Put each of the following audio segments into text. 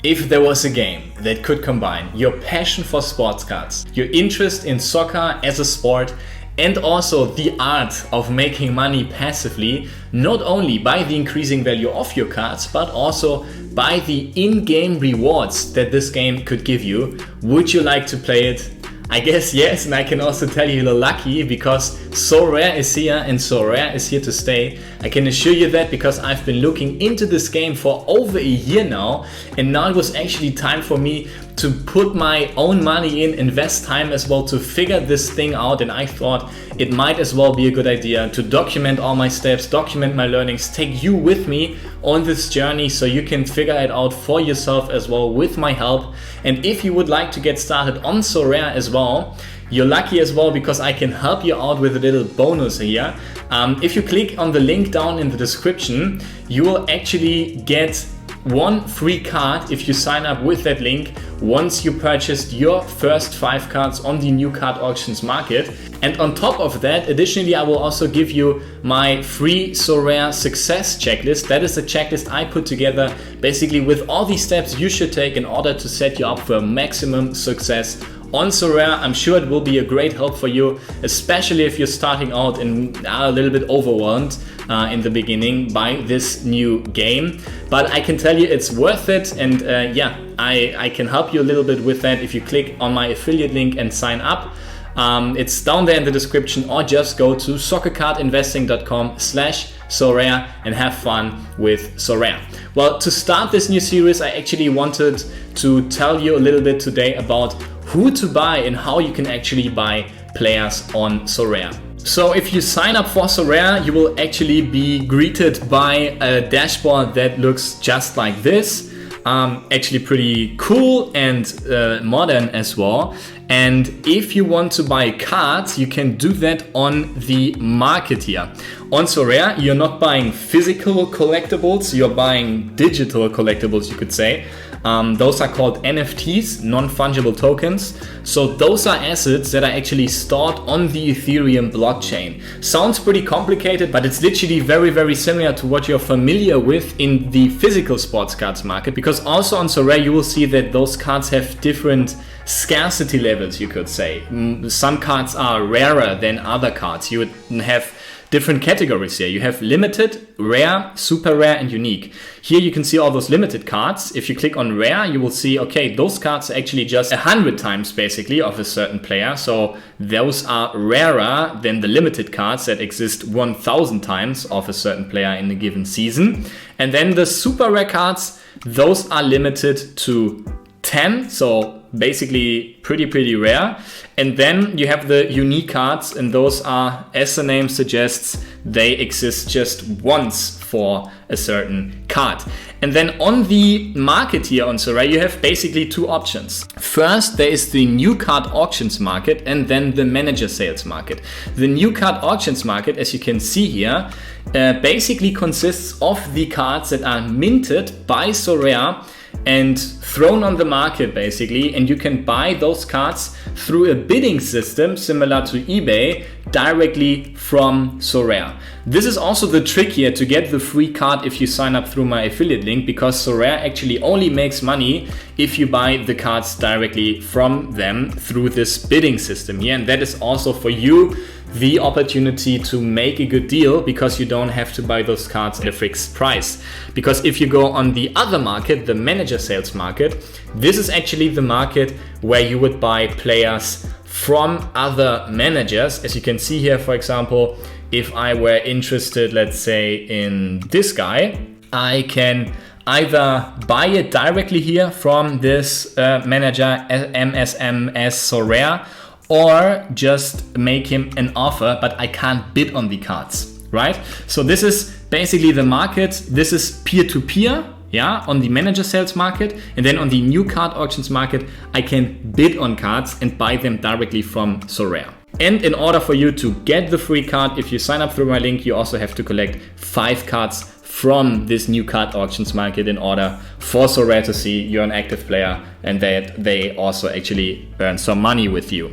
If there was a game that could combine your passion for sports cards, your interest in soccer as a sport, and also the art of making money passively, not only by the increasing value of your cards, but also by the in-game rewards that this game could give you, would you like to play it? I guess yes, and I can also tell you're lucky because Sorare is here and Sorare is here to stay. I can assure you that because I've been looking into this game for over a year now, and now it was actually time for me to put my own money in, invest time as well to figure this thing out, and I thought it might as well be a good idea to document all my steps, document my learnings, take you with me on this journey so you can figure it out for yourself as well with my help. And if you would like to get started on Sorare as well, you're lucky as well because I can help you out with a little bonus here. If you click on the link down in the description, you will actually get one free card if you sign up with that link once you purchased your first 5 cards on the new card auctions market. And on top of that, additionally, I will also give you my free Sorare success checklist. That is a checklist I put together basically with all the steps you should take in order to set you up for maximum success on Sorare. I'm sure it will be a great help for you, especially if you're starting out and are a little bit overwhelmed in the beginning by this new game. But I can tell you it's worth it, and I can help you a little bit with that if you click on my affiliate link and sign up. It's down there in the description, or just go to soccercardinvesting.com/Sorare and have fun with Sorare. Well, to start this new series, I actually wanted to tell you a little bit today about who to buy and how you can actually buy players on Sorare. So if you sign up for Sorare, you will actually be greeted by a dashboard that looks just like this. Actually pretty cool and modern as well. And if you want to buy cards, you can do that on the market here. On Sorare, you're not buying physical collectibles, you're buying digital collectibles, you could say. Those are called NFTs, non-fungible tokens. So those are assets that are actually stored on the Ethereum blockchain. Sounds pretty complicated, but it's literally very, very similar to what you're familiar with in the physical sports cards market. Because also on Sorare, you will see that those cards have different scarcity levels, you could say. Some cards are rarer than other cards. You would have different categories here. You have limited, rare, super rare, and unique. Here you can see all those limited cards. If you click on rare, you will see, okay, those cards are actually just 100 times basically of a certain player. So those are rarer than the limited cards that exist 1000 times of a certain player in a given season. And then the super rare cards, those are limited to 10, so basically pretty rare. And then you have the unique cards, and those are, as the name suggests, they exist just once for a certain card. And then on the market here on Sorare, you have basically 2 options. First, there is the new card auctions market, and then the manager sales market. The new card auctions market, as you can see here, basically consists of the cards that are minted by Sorare and thrown on the market basically, and you can buy those cards through a bidding system similar to eBay directly from Sorare. This is also the trick here to get the free card if you sign up through my affiliate link, because Sorare actually only makes money if you buy the cards directly from them through this bidding system here. And that is also for you the opportunity to make a good deal, because you don't have to buy those cards at a fixed price. Because if you go on the other market, the manager sales market, this is actually the market where you would buy players from other managers. As you can see here, for example, if I were interested, let's say in this guy, I can either buy it directly here from this manager, MSMS Sorare, or just make him an offer, but I can't bid on the cards, right? So this is basically the market. This is peer-to-peer, yeah, on the manager sales market. And then on the new card auctions market, I can bid on cards and buy them directly from Sorare. And in order for you to get the free card, if you sign up through my link, you also have to collect 5 cards from this new card auctions market in order for Sorare to see you're an active player and that they also actually earn some money with you.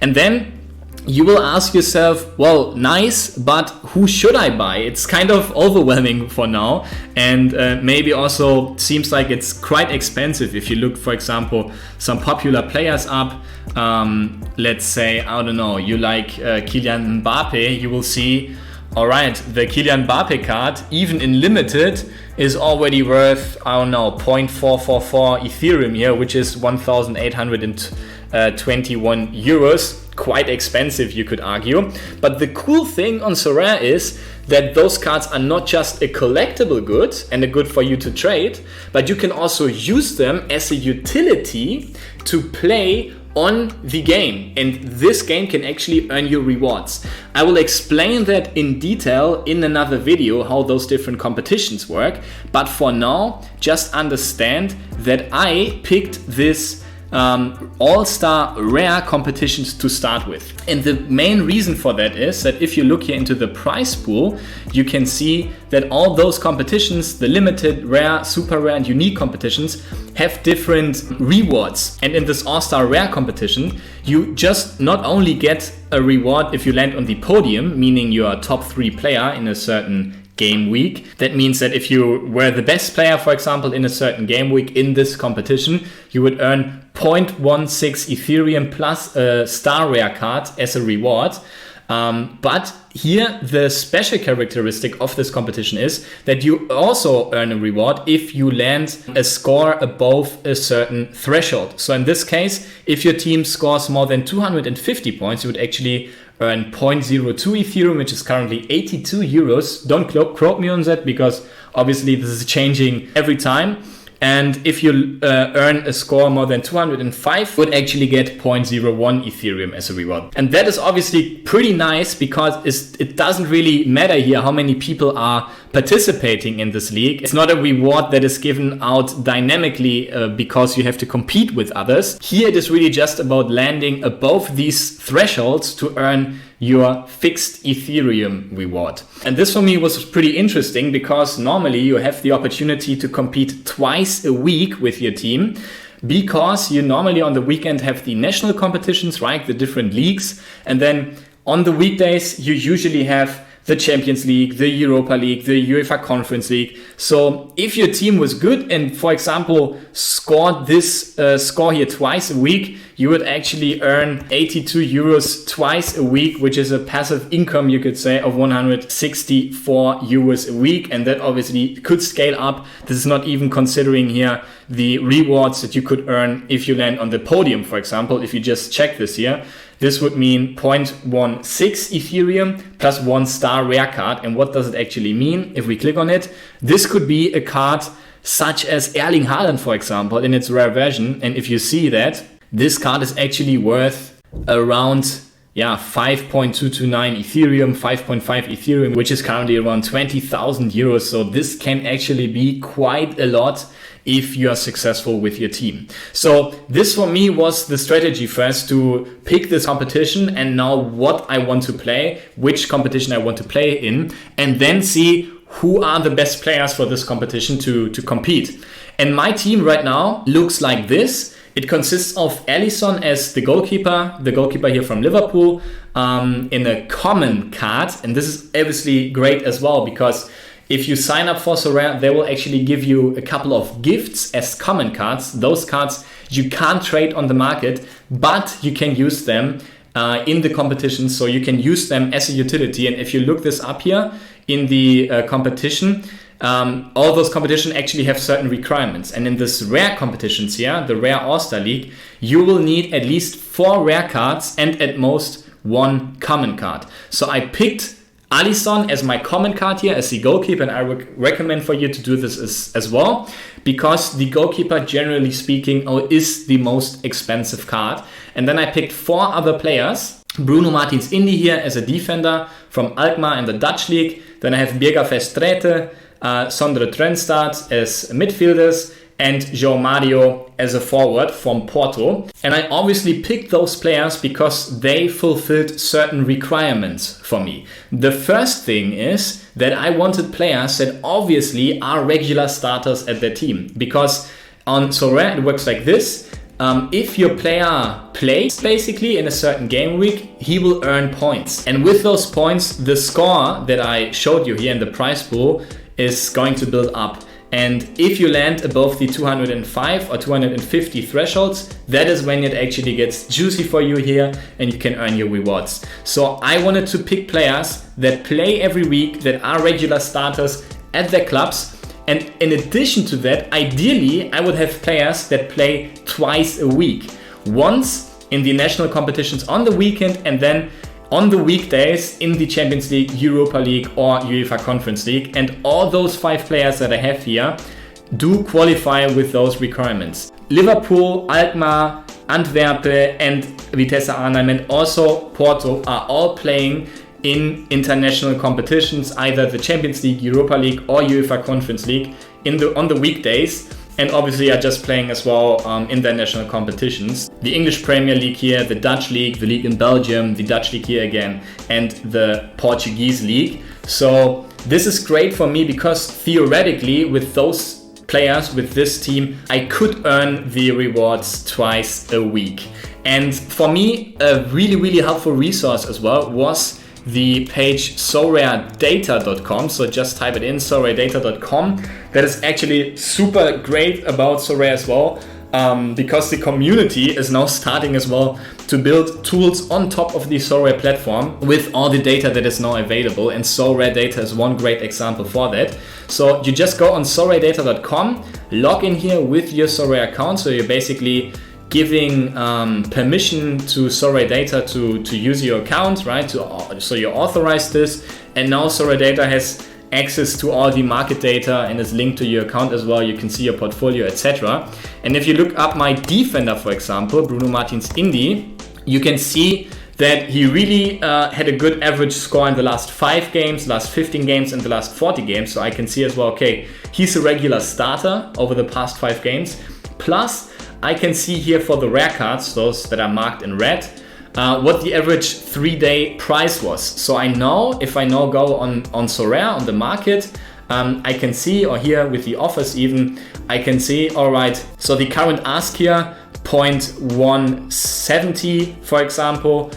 And then you will ask yourself, well, nice, but who should I buy? It's kind of overwhelming for now, and maybe also seems like it's quite expensive. If you look, for example, some popular players up, let's say, I don't know, you like Kylian Mbappe, you will see, all right, the Kylian Mbappe card, even in limited, is already worth, I don't know, 0.444 Ethereum here, which is 1,821 euros. Quite expensive, you could argue. But the cool thing on Sorare is that those cards are not just a collectible good and a good for you to trade, but you can also use them as a utility to play on the game, and this game can actually earn you rewards. I will explain that in detail in another video, how those different competitions work, but for now just understand that I picked this all-star rare competitions to start with. And the main reason for that is that if you look here into the prize pool, you can see that all those competitions, the limited, rare, super rare and unique competitions, have different rewards. And in this all-star rare competition, you just not only get a reward if you land on the podium, meaning you are a top 3 player in a certain game week. That means that if you were the best player, for example, in a certain game week in this competition, you would earn 0.16 Ethereum plus a star rare card as a reward. But here the special characteristic of this competition is that you also earn a reward if you land a score above a certain threshold. So in this case, if your team scores more than 250 points, you would actually earn 0.02 Ethereum, which is currently 82 euros. Don't quote me on that, because obviously this is changing every time. And if you earn a score more than 205, you would actually get 0.01 Ethereum as a reward. And that is obviously pretty nice, because it doesn't really matter here how many people are participating in this league. It's not a reward that is given out dynamically because you have to compete with others. Here it is really just about landing above these thresholds to earn your fixed Ethereum reward. And this for me was pretty interesting, because normally you have the opportunity to compete twice a week with your team, because you normally on the weekend have the national competitions, right? The different leagues. And then on the weekdays, you usually have the Champions League, the Europa League, the UEFA Conference League. So if your team was good and, for example, scored this score here twice a week, you would actually earn 82 euros twice a week, which is a passive income, you could say, of 164 euros a week. And that obviously could scale up. This is not even considering here the rewards that you could earn if you land on the podium, for example. If you just check this here, this would mean 0.16 Ethereum plus 1 star rare card. And what does it actually mean? If we click on it, this could be a card such as Erling Haaland, for example, in its rare version. And if you see that, this card is actually worth around 5.229 Ethereum, 5.5 Ethereum, which is currently around 20,000 euros. So this can actually be quite a lot if you are successful with your team. So this for me was the strategy first, to pick this competition and now what I want to play, which competition I want to play in, and then see who are the best players for this competition to compete. And my team right now looks like this. It consists of Alisson as the goalkeeper here from Liverpool, in a common card. And this is obviously great as well, because if you sign up for Sorare, they will actually give you a couple of gifts as common cards. Those cards you can't trade on the market, but you can use them in the competition. So you can use them as a utility. And if you look this up here in the competition, all those competitions actually have certain requirements. And in this rare competitions here, the Rare All-Star League, you will need at least 4 rare cards and at most 1 common card. So I picked Alisson as my common card here as the goalkeeper, and I recommend for you to do this as well, because the goalkeeper, generally speaking, is the most expensive card. And then I picked 4 other players. Bruno Martins Indi here as a defender from Alkmaar in the Dutch league. Then I have Birger Verstraete, Sondre Trenstad as midfielders, and João Mario as a forward from Porto. And I obviously picked those players because they fulfilled certain requirements for me. The first thing is that I wanted players that obviously are regular starters at their team, because on Sorare it works like this. if your player plays basically in a certain game week, he will earn points. And with those points, the score that I showed you here in the prize pool is going to build up. And if you land above the 205 or 250 thresholds, that is when it actually gets juicy for you here and you can earn your rewards. So I wanted to pick players that play every week, that are regular starters at their clubs. And in addition to that, ideally, I would have players that play twice a week. Once in the national competitions on the weekend, and then on the weekdays in the Champions League, Europa League or UEFA Conference League. And all those 5 players that I have here do qualify with those requirements. Liverpool, Alkmaar, Antwerpen and Vitesse Arnhem and also Porto are all playing in international competitions, either the Champions League, Europa League or UEFA Conference League on the weekdays. And obviously are just playing as well in their national competitions. The English Premier League here, the Dutch League, the League in Belgium, the Dutch League here again, and the Portuguese League. So this is great for me because theoretically with those players, with this team, I could earn the rewards twice a week. And for me, a really, really helpful resource as well was the page soraredata.com. So just type it in, soraredata.com. That is actually super great about Sorare as well, because the community is now starting as well to build tools on top of the Sorare platform with all the data that is now available. And Sorare Data is one great example for that. So you just go on soraredata.com, log in here with your Sorare account. So you're basically giving permission to Sorare Data to use your account, right? So you authorize this, and now Sorare Data has access to all the market data and is linked to your account as well. You can see your portfolio, etc. And if you look up my defender, for example, Bruno Martins Indi, you can see that he really had a good average score in the last 5 games, last 15 games, and the last 40 games. So I can see as well, okay, he's a regular starter over the past 5 games. Plus, I can see here for the rare cards, those that are marked in red, what the average 3-day price was. So I know if I now go on Sorare, on the market, I can see, or here with the offers even, I can see, all right, so the current ask here, 0.170, for example,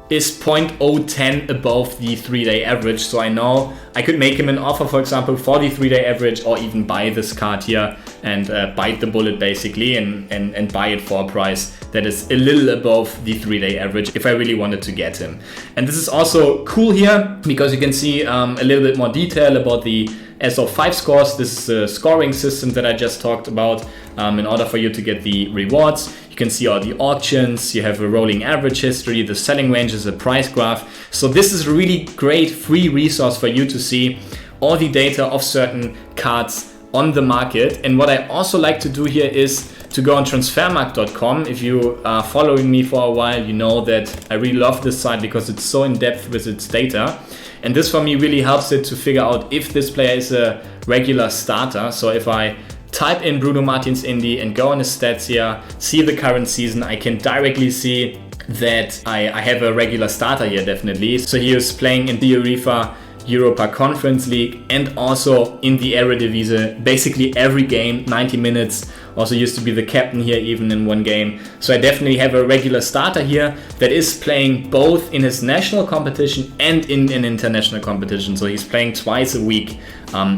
is 0.010 above the 3-day average. So I know I could make him an offer, for example, for the 3-day average, or even buy this card here and bite the bullet basically and buy it for a price that is a little above the 3-day average if I really wanted to get him. And this is also cool here because you can see a little bit more detail about the SO5 scores. This is the scoring system that I just talked about. In order for you to get the rewards, you can see all the auctions, you have a rolling average history, the selling ranges, a price graph. So this is a really great free resource for you to see all the data of certain cards on the market. And what I also like to do here is to go on transfermarkt.com. If you are following me for a while, you know that I really love this site because it's so in depth with its data. And this for me really helps it to figure out if this player is a regular starter. So if I type in Bruno Martins Indi and go on his stats here, see the current season, I can directly see that I have a regular starter here definitely. So he is playing in the UEFA Europa Conference League and also in the Eredivisie, basically every game, 90 minutes. Also used to be the captain here even in one game. So I definitely have a regular starter here that is playing both in his national competition and in an international competition. So he's playing twice a week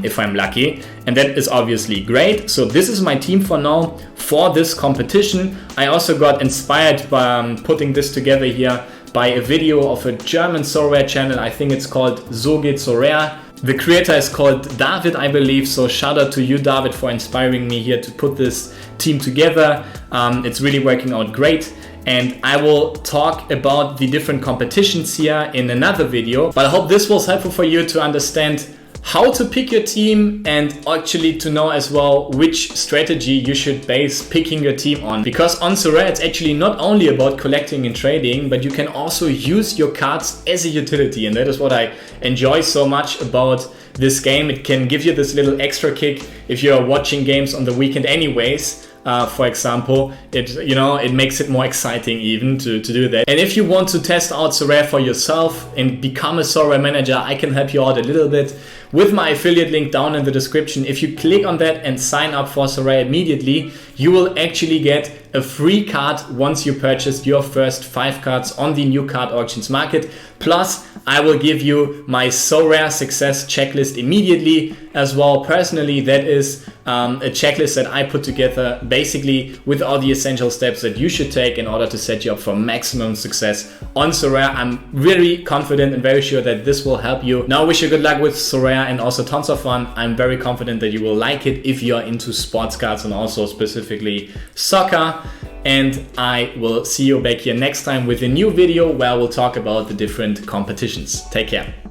if I'm lucky. And that is obviously great. So this is my team for now for this competition. I also got inspired by putting this together here by a video of a German Sorare channel. I think it's called So geht Sorare. The creator is called David, I believe. So shout out to you, David, for inspiring me here to put this team together. It's really working out great. And I will talk about the different competitions here in another video. But I hope this was helpful for you to understand how to pick your team and actually to know as well which strategy you should base picking your team on. Because on Sorare it's actually not only about collecting and trading, but you can also use your cards as a utility, and that is what I enjoy so much about this game. It can give you this little extra kick if you're watching games on the weekend anyways, for example, it makes it more exciting even to do that. And if you want to test out Sorare for yourself and become a Sorare manager, I can help you out a little bit with my affiliate link down in the description. If you click on that and sign up for Sorare immediately, you will actually get a free card once you purchase your first 5 cards on the New Card Auctions market. Plus, I will give you my Sorare success checklist immediately as well. Personally, that is a checklist that I put together basically with all the essential steps that you should take in order to set you up for maximum success on Sorare. I'm really confident and very sure that this will help you. Now I wish you good luck with Sorare and also tons of fun. I'm very confident that you will like it if you're into sports cards and also specifically soccer. And I will see you back here next time with a new video where we'll talk about the different competitions. Take care.